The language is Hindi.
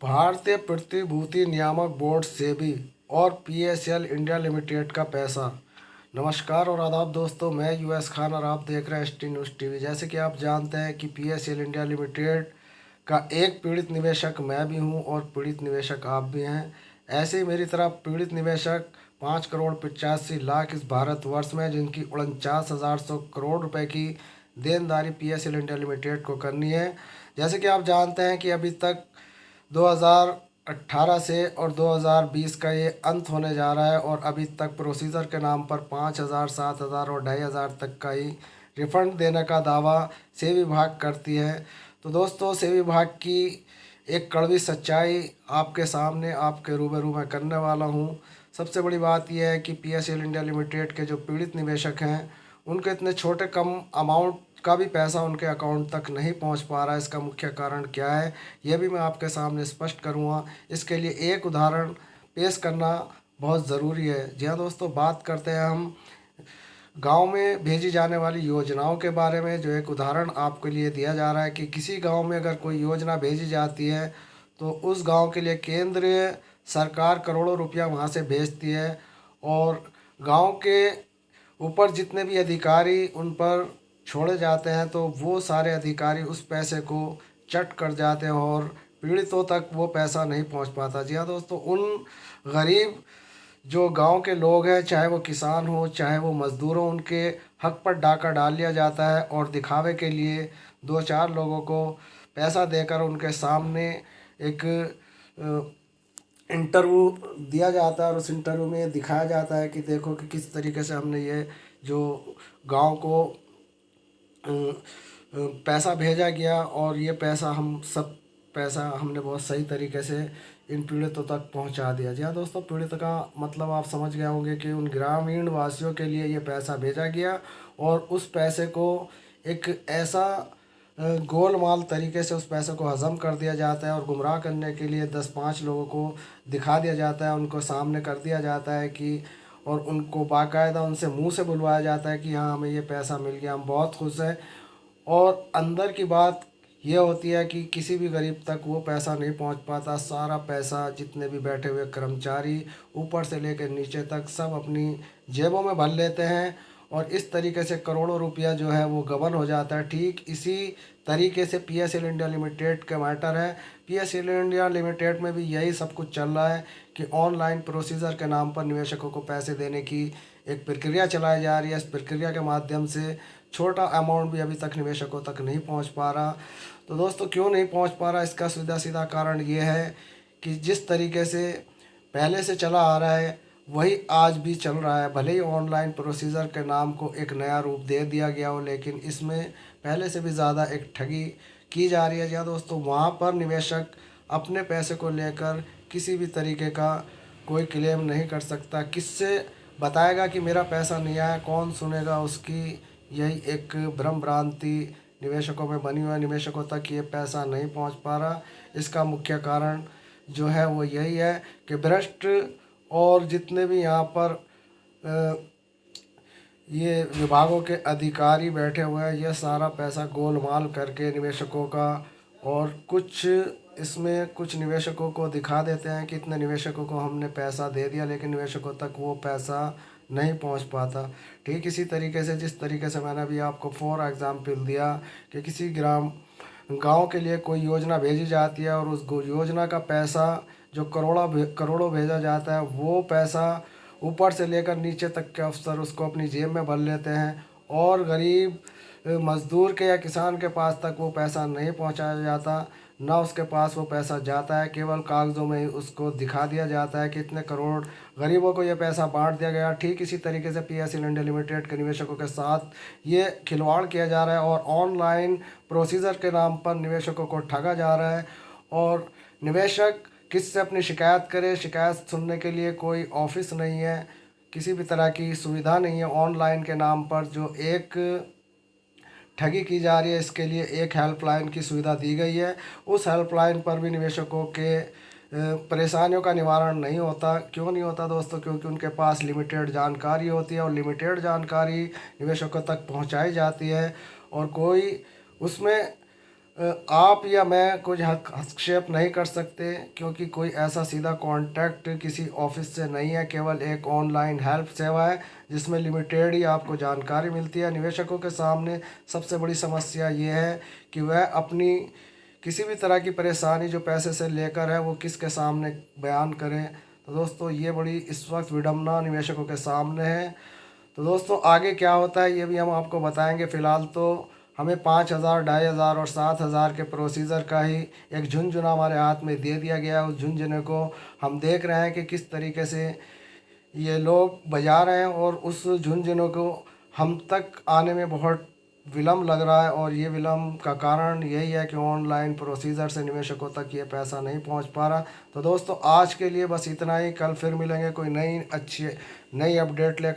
भारतीय प्रतिभूति नियामक बोर्ड सेबी और पीएसएल इंडिया लिमिटेड का पैसा। नमस्कार और आदाब दोस्तों, मैं यूएस खान और आप देख रहे हैं एसटी न्यूज़ टीवी। जैसे कि आप जानते हैं कि पीएसएल इंडिया लिमिटेड का एक पीड़ित निवेशक मैं भी हूं और पीड़ित निवेशक आप भी हैं। ऐसे ही मेरी तरह पीड़ित निवेशक 5,85,00,000 इस भारतवर्ष में, जिनकी 49,100 करोड़ रुपए की देनदारी पीएसएल इंडिया लिमिटेड को करनी है। जैसे कि आप जानते हैं कि अभी तक 2018 से और 2020 का ये अंत होने जा रहा है और अभी तक प्रोसीजर के नाम पर 5,000, 7,000 और 2,500 तक का ही रिफंड देने का दावा सेबी विभाग करती है। तो दोस्तों, सेबी विभाग की एक कड़वी सच्चाई आपके सामने, आपके रूबरू में करने वाला हूँ। सबसे बड़ी बात यह है कि पीएसएल इंडिया लिमिटेड के जो पीड़ित निवेशक हैं, उनके इतने छोटे कम अमाउंट का भी पैसा उनके अकाउंट तक नहीं पहुंच पा रहा है। इसका मुख्य कारण क्या है, यह भी मैं आपके सामने स्पष्ट करूंगा। इसके लिए एक उदाहरण पेश करना बहुत ज़रूरी है। जी हाँ दोस्तों, बात करते हैं हम गांव में भेजी जाने वाली योजनाओं के बारे में। जो एक उदाहरण आपके लिए दिया जा रहा है कि किसी गांव में अगर कोई योजना भेजी जाती है तो उस गांव के लिए केंद्रीय सरकार करोड़ों रुपया वहां से भेजती है और गांव के ऊपर जितने भी अधिकारी उन पर छोड़े जाते हैं तो वो सारे अधिकारी उस पैसे को चट कर जाते हैं और पीड़ितों तक वो पैसा नहीं पहुंच पाता। जी हाँ दोस्तों, उन गरीब जो गांव के लोग हैं, चाहे वो किसान हो चाहे वो मजदूर हो, उनके हक पर डाका डाल लिया जाता है और दिखावे के लिए दो चार लोगों को पैसा देकर उनके सामने एक इंटरव्यू दिया जाता है और उस इंटरव्यू में दिखाया जाता है कि देखो कि किस तरीके से हमने ये जो गांव को पैसा भेजा गया और ये पैसा हम सब पैसा हमने बहुत सही तरीके से इन पीड़ितों तक पहुंचा दिया। जी हाँ दोस्तों, पीड़ित का मतलब आप समझ गए होंगे कि उन ग्रामीण वासियों के लिए ये पैसा भेजा गया और उस पैसे को एक ऐसा गोलमाल तरीके से उस पैसे को हज़म कर दिया जाता है और गुमराह करने के लिए 10-5 लोगों को दिखा दिया जाता है, उनको सामने कर दिया जाता है कि, और उनको बाकायदा उनसे मुंह से बुलवाया जाता है कि हाँ हमें ये पैसा मिल गया, हम बहुत खुश हैं। और अंदर की बात ये होती है कि किसी भी गरीब तक वो पैसा नहीं पहुंच पाता। सारा पैसा जितने भी बैठे हुए कर्मचारी ऊपर से लेकर नीचे तक सब अपनी जेबों में भर लेते हैं और इस तरीके से करोड़ों रुपया जो है वो गबन हो जाता है। ठीक इसी तरीके से पीएसएल इंडिया लिमिटेड का मैटर है। पीएसएल इंडिया लिमिटेड में भी यही सब कुछ चल रहा है कि ऑनलाइन प्रोसीजर के नाम पर निवेशकों को पैसे देने की एक प्रक्रिया चलाई जा रही है। इस प्रक्रिया के माध्यम से छोटा अमाउंट भी अभी तक निवेशकों तक नहीं पहुंच पा रहा। तो दोस्तों, क्यों नहीं पहुंच पा रहा, इसका सीधा सीधा कारण ये है कि जिस तरीके से पहले से चला आ रहा है वही आज भी चल रहा है। भले ही ऑनलाइन प्रोसीजर के नाम को एक नया रूप दे दिया गया हो, लेकिन इसमें पहले से भी ज़्यादा एक ठगी की जा रही है। या दोस्तों, वहाँ पर निवेशक अपने पैसे को लेकर किसी भी तरीके का कोई क्लेम नहीं कर सकता। किससे बताएगा कि मेरा पैसा नहीं आया, कौन सुनेगा उसकी। यही एक भ्रम भ्रांति निवेशकों में बनी हुई है। निवेशकों तक ये पैसा नहीं पहुंच पा रहा। इसका मुख्य कारण जो है वो यही है कि भ्रष्ट और जितने भी यहाँ पर ये विभागों के अधिकारी बैठे हुए हैं, ये सारा पैसा गोलमाल करके निवेशकों का, और कुछ इसमें कुछ निवेशकों को दिखा देते हैं कि इतने निवेशकों को हमने पैसा दे दिया, लेकिन निवेशकों तक वो पैसा नहीं पहुंच पाता। ठीक इसी तरीके से जिस तरीके से मैंने अभी आपको फॉर एग्ज़ाम्पल दिया कि किसी गांव के लिए कोई योजना भेजी जाती है और उस योजना का पैसा जो करोड़ों भेजा जाता है, वो पैसा ऊपर से लेकर नीचे तक के अफसर उसको अपनी जेब में भर लेते हैं और गरीब मजदूर के या किसान के पास तक वो पैसा नहीं पहुंचाया जाता। ना उसके पास वो पैसा जाता है, केवल कागज़ों में ही उसको दिखा दिया जाता है कि इतने करोड़ गरीबों को ये पैसा बांट दिया गया। ठीक इसी तरीके से पीएसएल इंडिया लिमिटेड के निवेशकों के साथ ये खिलवाड़ किया जा रहा है और ऑनलाइन प्रोसीजर के नाम पर निवेशकों को ठगा जा रहा है। और निवेशक किससे अपनी शिकायत करे, शिकायत सुनने के लिए कोई ऑफिस नहीं है, किसी भी तरह की सुविधा नहीं है। ऑनलाइन के नाम पर जो एक ठगी की जा रही है, इसके लिए एक हेल्पलाइन की सुविधा दी गई है। उस हेल्पलाइन पर भी निवेशकों के परेशानियों का निवारण नहीं होता। क्यों नहीं होता दोस्तों? क्योंकि उनके पास लिमिटेड जानकारी होती है और लिमिटेड जानकारी निवेशकों तक पहुंचाई जाती है और कोई उसमें आप या मैं कुछ हस्तक्षेप नहीं कर सकते, क्योंकि कोई ऐसा सीधा कांटेक्ट किसी ऑफिस से नहीं है। केवल एक ऑनलाइन हेल्प सेवा है जिसमें लिमिटेड ही आपको जानकारी मिलती है। निवेशकों के सामने सबसे बड़ी समस्या ये है कि वह अपनी किसी भी तरह की परेशानी जो पैसे से लेकर है वो किसके सामने बयान करें। तो दोस्तों ये बड़ी इस वक्त विडम्बना निवेशकों के सामने है। तो दोस्तों आगे क्या होता है ये भी हम आपको बताएंगे। फ़िलहाल तो हमें 5,000, 2,500 और 7,000 के प्रोसीजर का ही एक झुंझुना हमारे हाथ में दे दिया गया है। उस झुंझुने को हम देख रहे हैं कि किस तरीके से ये लोग बजा रहे हैं, और उस झुंझुनों को हम तक आने में बहुत विलम्ब लग रहा है। और ये विलम्ब का कारण यही है कि ऑनलाइन प्रोसीजर से निवेशकों तक ये पैसा नहीं पहुंच पा रहा। तो दोस्तों आज के लिए बस इतना ही। कल फिर मिलेंगे कोई नई अच्छी नई अपडेट लेकर।